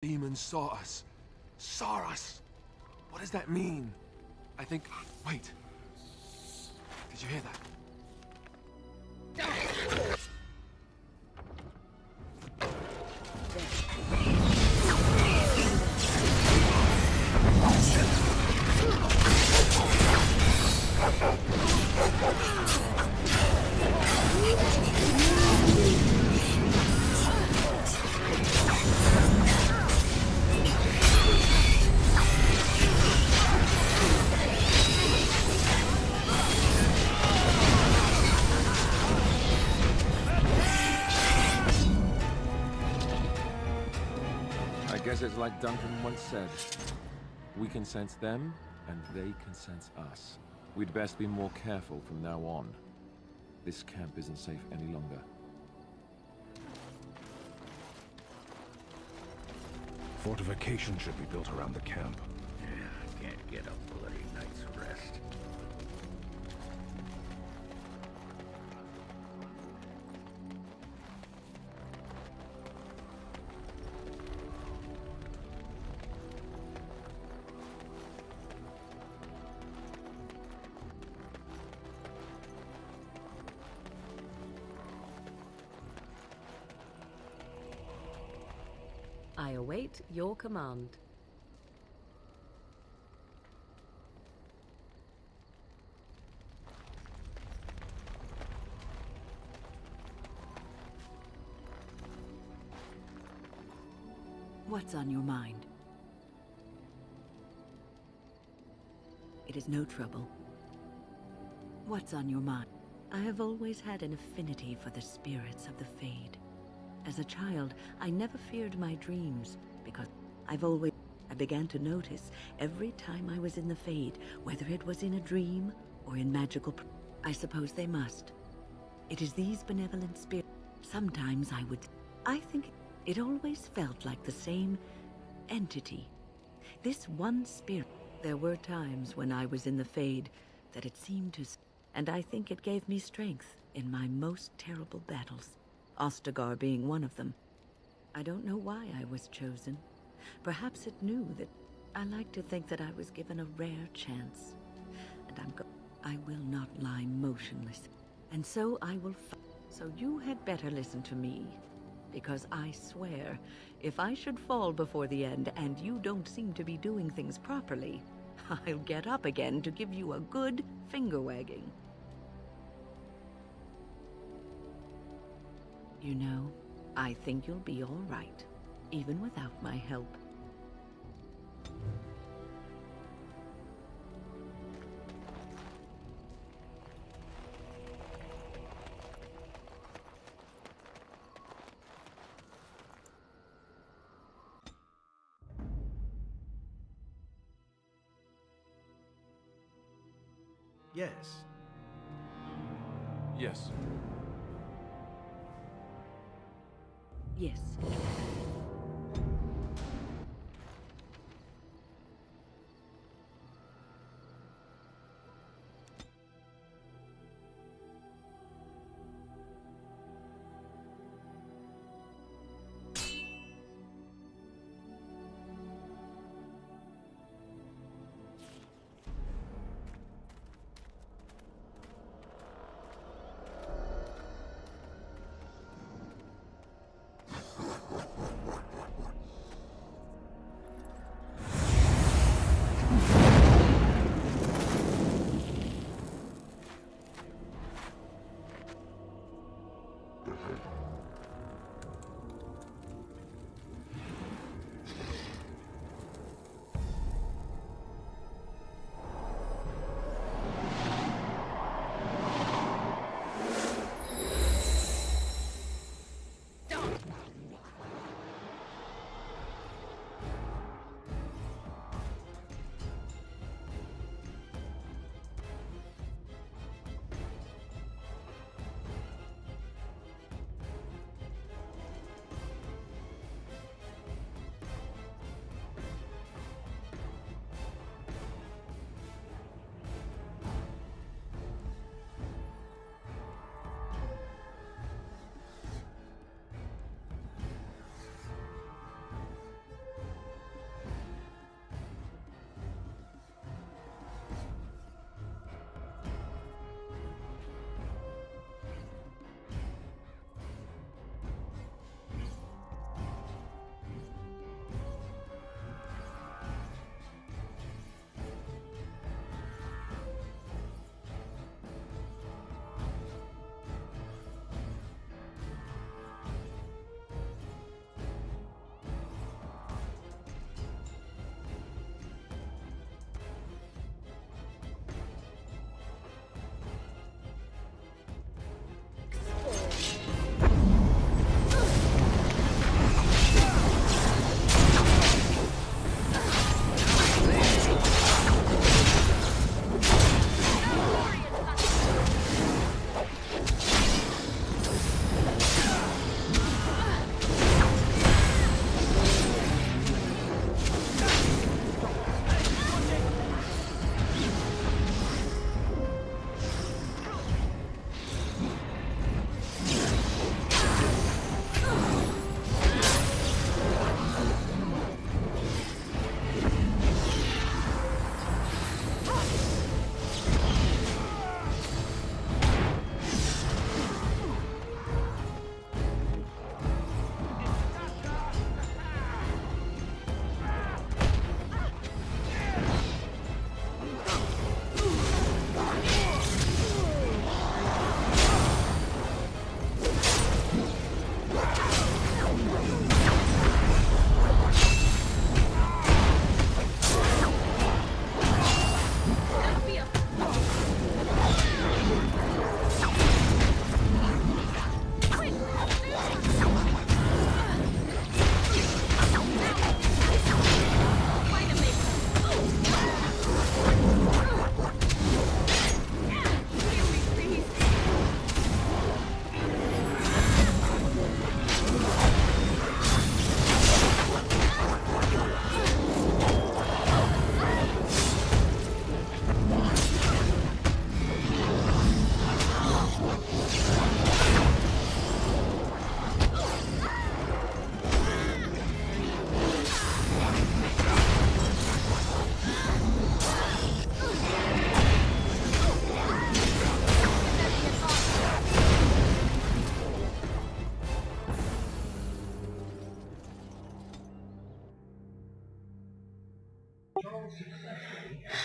Demons saw us. Saw us! What does that mean? I think... Wait. Did you hear that? I guess it's like Duncan once said. We can sense them, and they can sense us. We'd best be more careful from now on. This camp isn't safe any longer. Fortification should be built around the camp. Yeah, can't get a bloody night's rest. I await your command. What's on your mind? It is no trouble. What's on your mind? I have always had an affinity for the spirits of the Fade. As a child, I never feared my dreams, because I began to notice every time I was in the Fade, whether it was in a dream or in magical... I suppose they must. It is these benevolent spirits. Sometimes I think it always felt like the same entity. This one spirit. There were times when I was in the Fade that it seemed to... And I think it gave me strength in my most terrible battles. Ostagar being one of them. I don't know why I was chosen. Perhaps it knew that... I like to think that I was given a rare chance. And I will not lie motionless. And so I will So you had better listen to me. Because I swear, if I should fall before the end and you don't seem to be doing things properly, I'll get up again to give you a good finger-wagging. You know, I think you'll be all right, even without my help. Yes. Yes. Yes.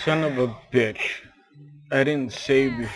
Son of a bitch. I didn't save you.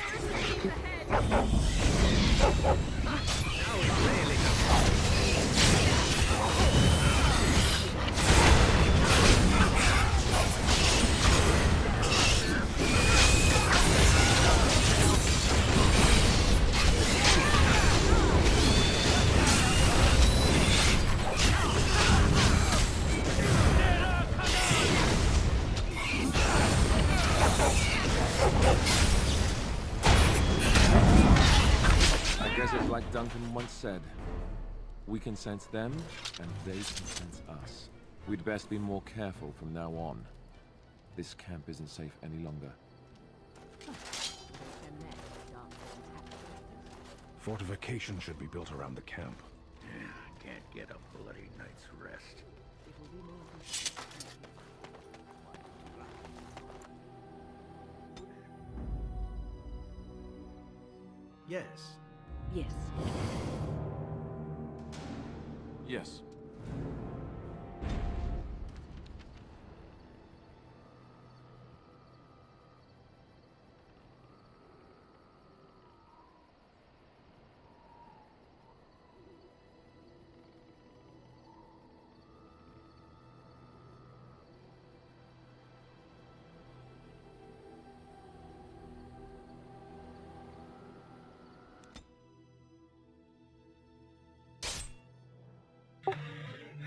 I guess it's like Duncan once said. We can sense them, and they can sense us. We'd best be more careful from now on. This camp isn't safe any longer. Fortification should be built around the camp. Can't get a bloody night's rest. Yes. Yes. Yes.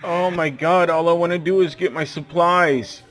Oh my god, all I want to do is get my supplies.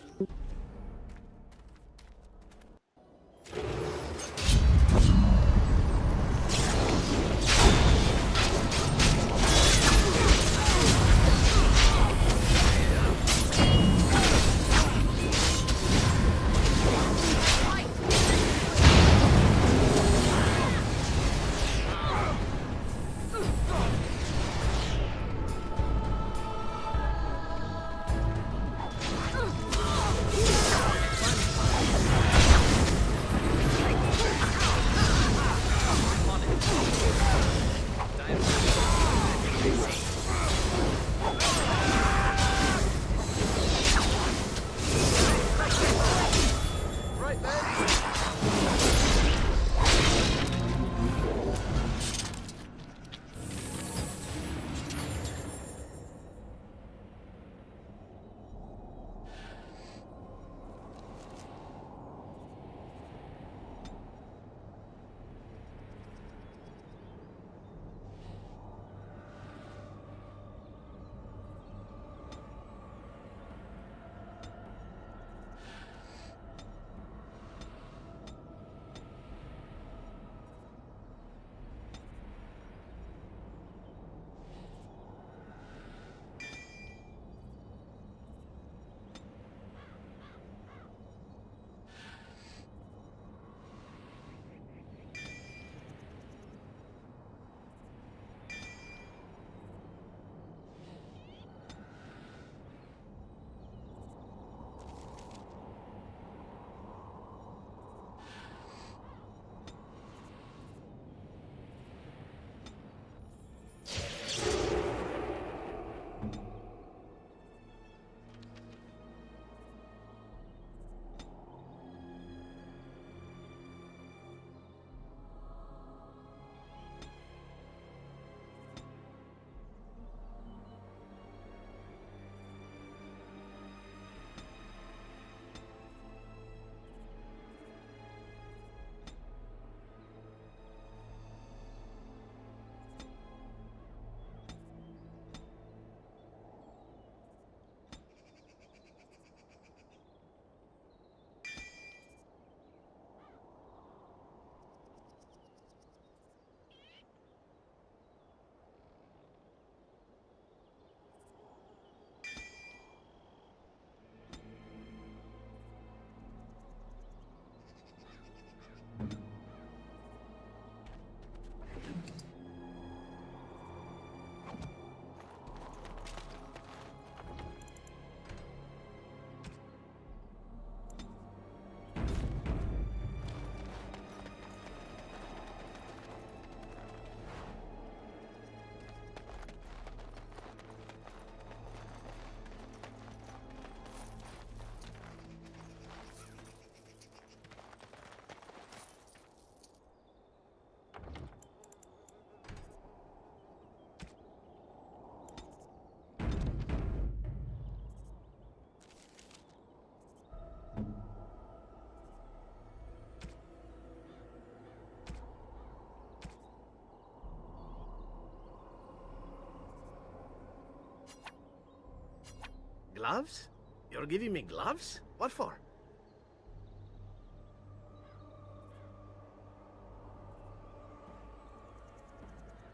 Gloves? You're giving me gloves? What for?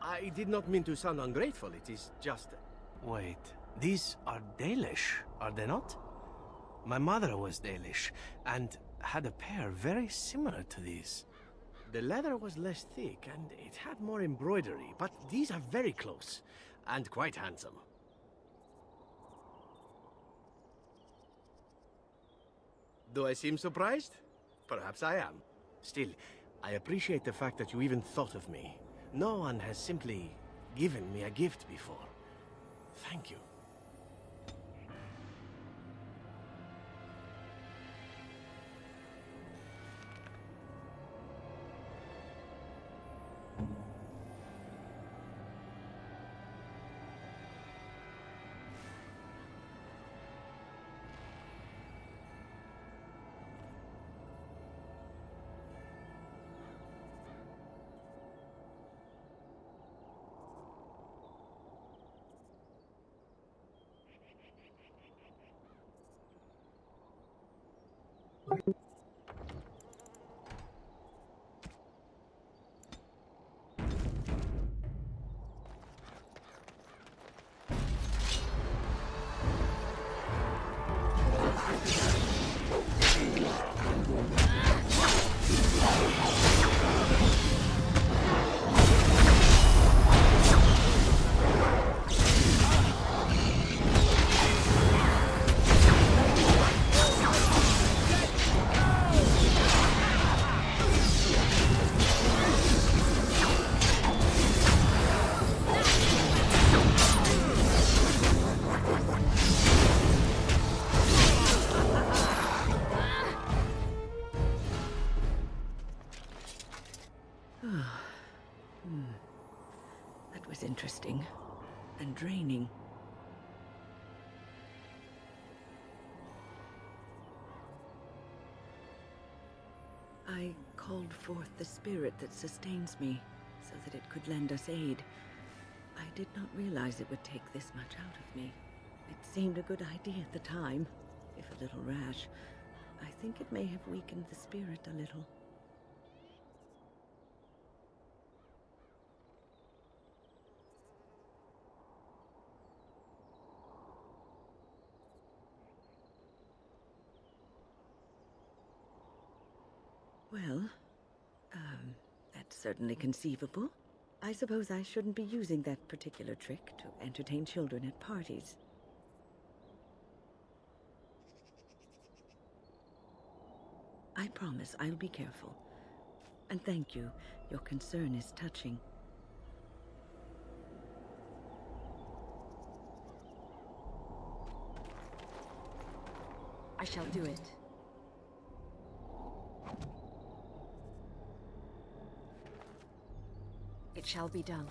I did not mean to sound ungrateful. It is just... Wait, these are Dalish, are they not? My mother was Dalish, and had a pair very similar to these. The leather was less thick, and it had more embroidery, but these are very close, and quite handsome. Do I seem surprised? Perhaps I am. Still, I appreciate the fact that you even thought of me. No one has simply given me a gift before. Thank you. That was interesting and draining. I called forth the spirit that sustains me, so that it could lend us aid. I did not realize it would take this much out of me. It seemed a good idea at the time, if a little rash. I think it may have weakened the spirit a little. Well, that's certainly conceivable. I suppose I shouldn't be using that particular trick to entertain children at parties. I promise I'll be careful. And thank you. Your concern is touching. I shall do it. It shall be done.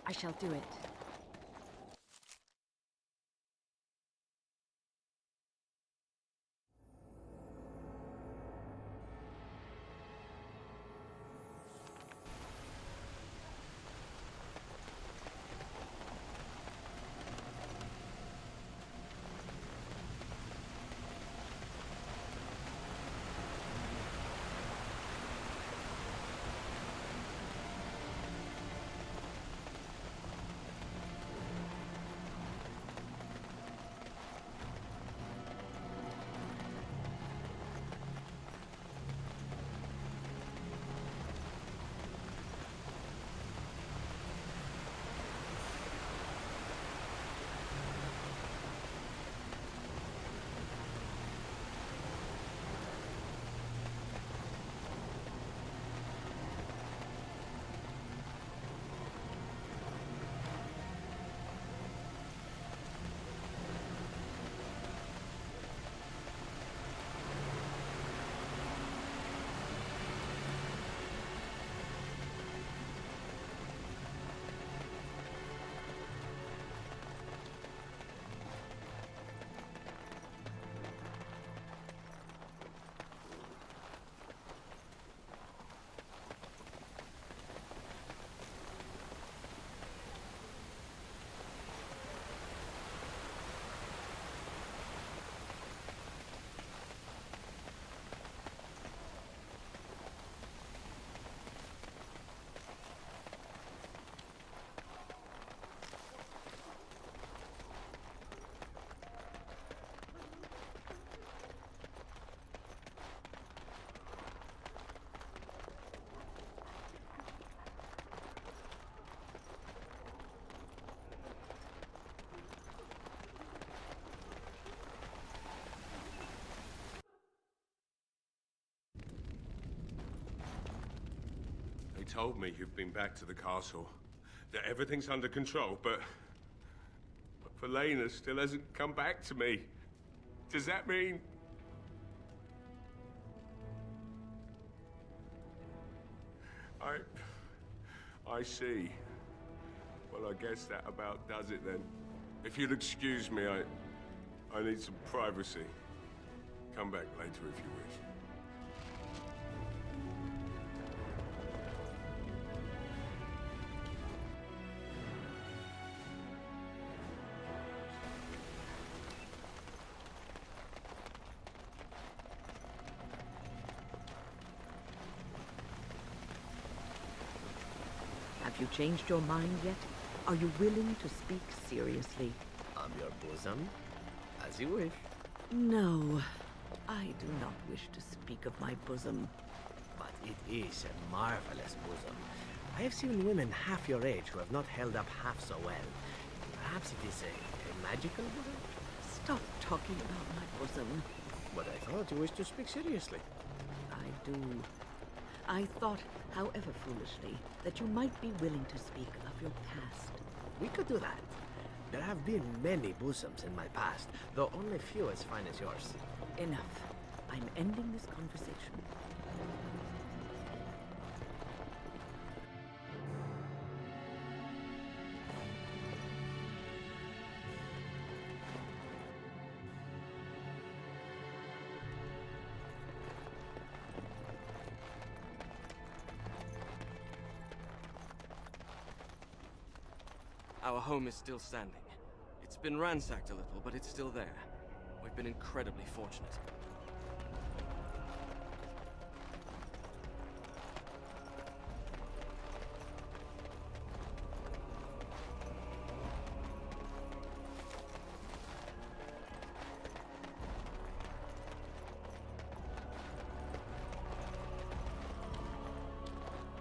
I shall do it. told me you've been back to the castle, that everything's under control, but Felena still hasn't come back to me. Does that mean... I see. Well, I guess that about does it then. If you'll excuse me, I need some privacy. Come back later if you wish. Have you changed your mind yet? Are you willing to speak seriously? I'm your bosom. As you wish. No, I do not wish to speak of my bosom. But it is a marvelous bosom. I have seen women half your age who have not held up half so well. Perhaps it is a magical bosom? Stop talking about my bosom. But I thought you wished to speak seriously. I do. I thought, however foolishly, that you might be willing to speak of your past. We could do that. There have been many bosoms in my past, though only few as fine as yours. Enough. I'm ending this conversation. Our home is still standing. It's been ransacked a little, but it's still there. We've been incredibly fortunate.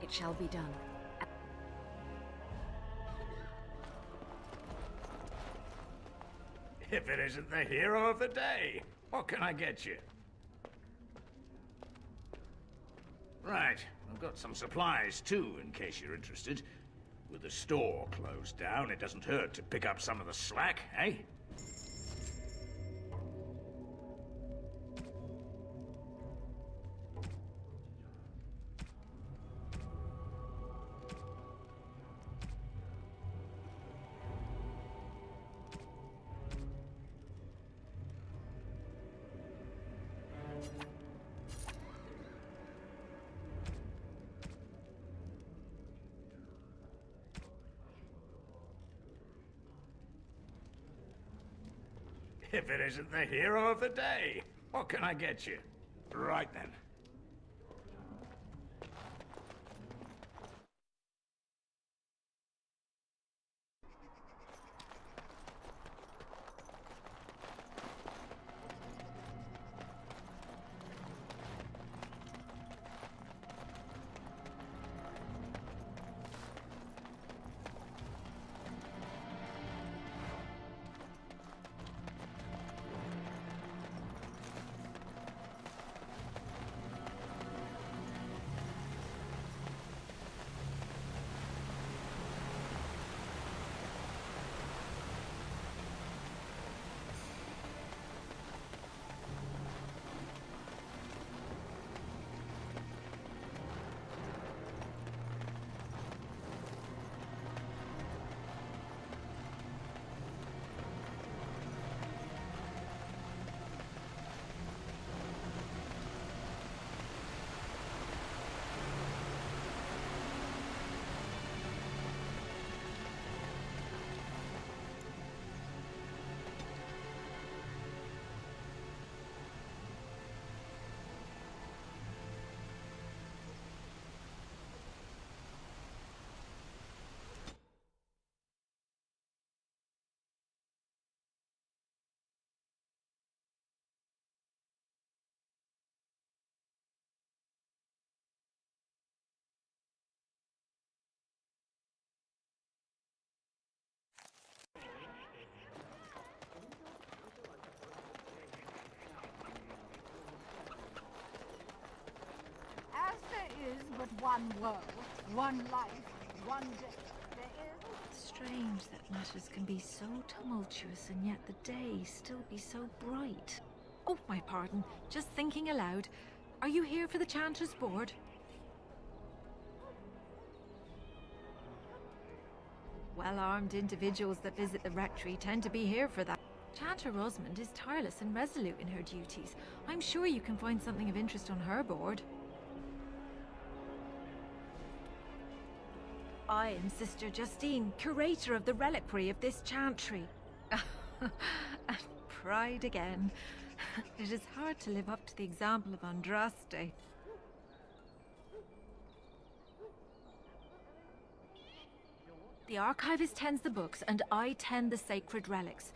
It shall be done. If it isn't the hero of the day, what can I get you? Right, I've got some supplies too, in case you're interested. With the store closed down, it doesn't hurt to pick up some of the slack, eh? If it isn't the hero of the day, what can I get you? Right then. As there is but one world, One life, one death. There is... Strange that matters can be so tumultuous and yet the day still be so bright. Oh, my pardon. Just thinking aloud. Are you here for the Chanter's Board? Well-armed individuals that visit the rectory tend to be here for that. Chanter Rosamond is tireless and resolute in her duties. I'm sure you can find something of interest on her board. I am Sister Justine, curator of the reliquary of this chantry. And pride again. It is hard to live up to the example of Andraste. The archivist tends the books, and I tend the sacred relics.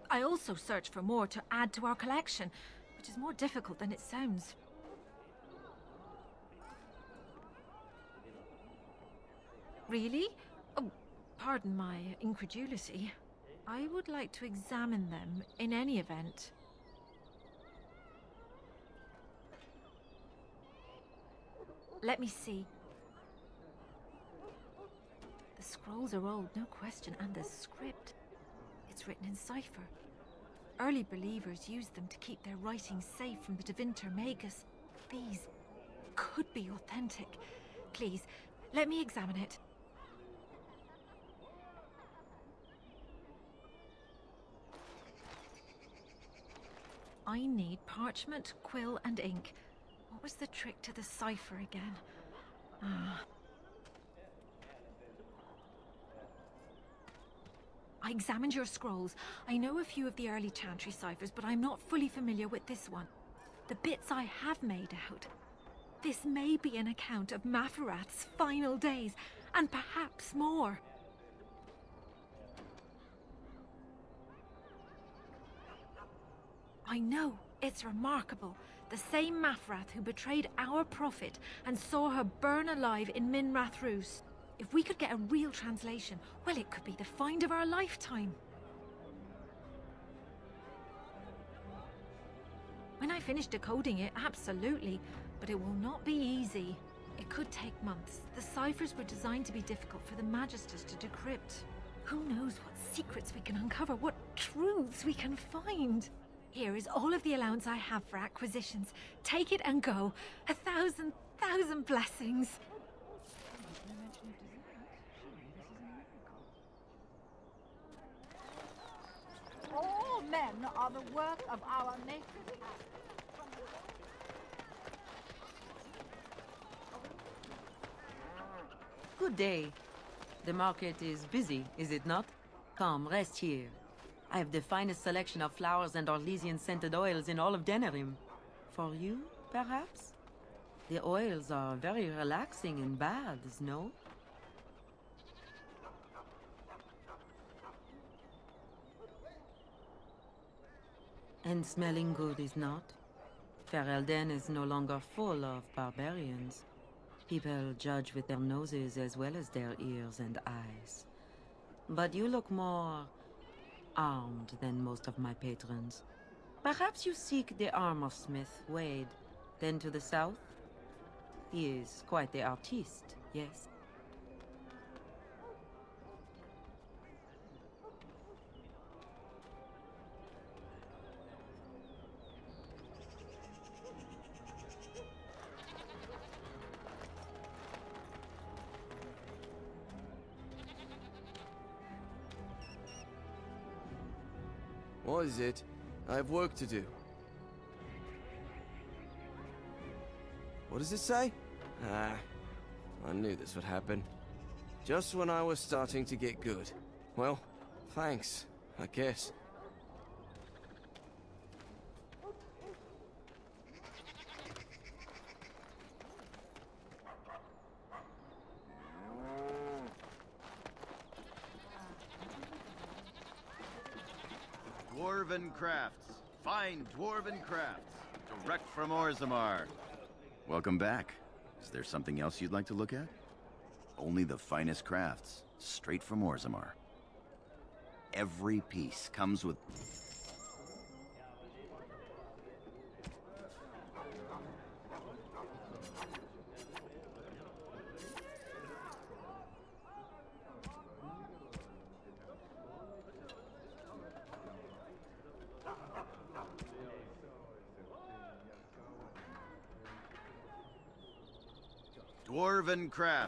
I also search for more to add to our collection, which is more difficult than it sounds. Really? Oh, pardon my incredulity. I would like to examine them in any event. Let me see. The scrolls are old, no question, and the script. It's written in cipher. Early believers used them to keep their writings safe from the Devinter Magus. These could be authentic. Please, let me examine it. I need parchment, quill, and ink. What was the trick to the cipher again? I examined your scrolls. I know a few of the early Chantry ciphers, but I'm not fully familiar with this one. The bits I have made out. This may be an account of Maferath's final days, and perhaps more. I know, it's remarkable. The same Maferath who betrayed our prophet and saw her burn alive in Minrath Rus. If we could get a real translation, well, it could be the find of our lifetime. When I finish decoding it, absolutely, but it will not be easy. It could take months. The ciphers were designed to be difficult for the Magisters to decrypt. Who knows what secrets we can uncover, what truths we can find. Here is all of the allowance I have for acquisitions. Take it and go. 1,000 blessings. All men are the work of our native Good day. The market is busy, is it not? Come, rest here. I have the finest selection of flowers and Orlesian-scented oils in all of Denerim. For you, perhaps? The oils are very relaxing in baths, no? And smelling good is not? Ferelden is no longer full of barbarians. People judge with their noses as well as their ears and eyes. But you look more armed than most of my patrons. Perhaps you seek the armorsmith, Wade. Then to the south? He is quite the artiste, yes? What is it? I have work to do. What does it say? Ah, I knew this would happen. Just when I was starting to get good. Well, thanks, I guess. Dwarven crafts. Fine dwarven crafts. Direct from Orzammar. Welcome back. Is there something else you'd like to look at? Only the finest crafts. Straight from Orzammar. Every piece comes with... Dwarven craft.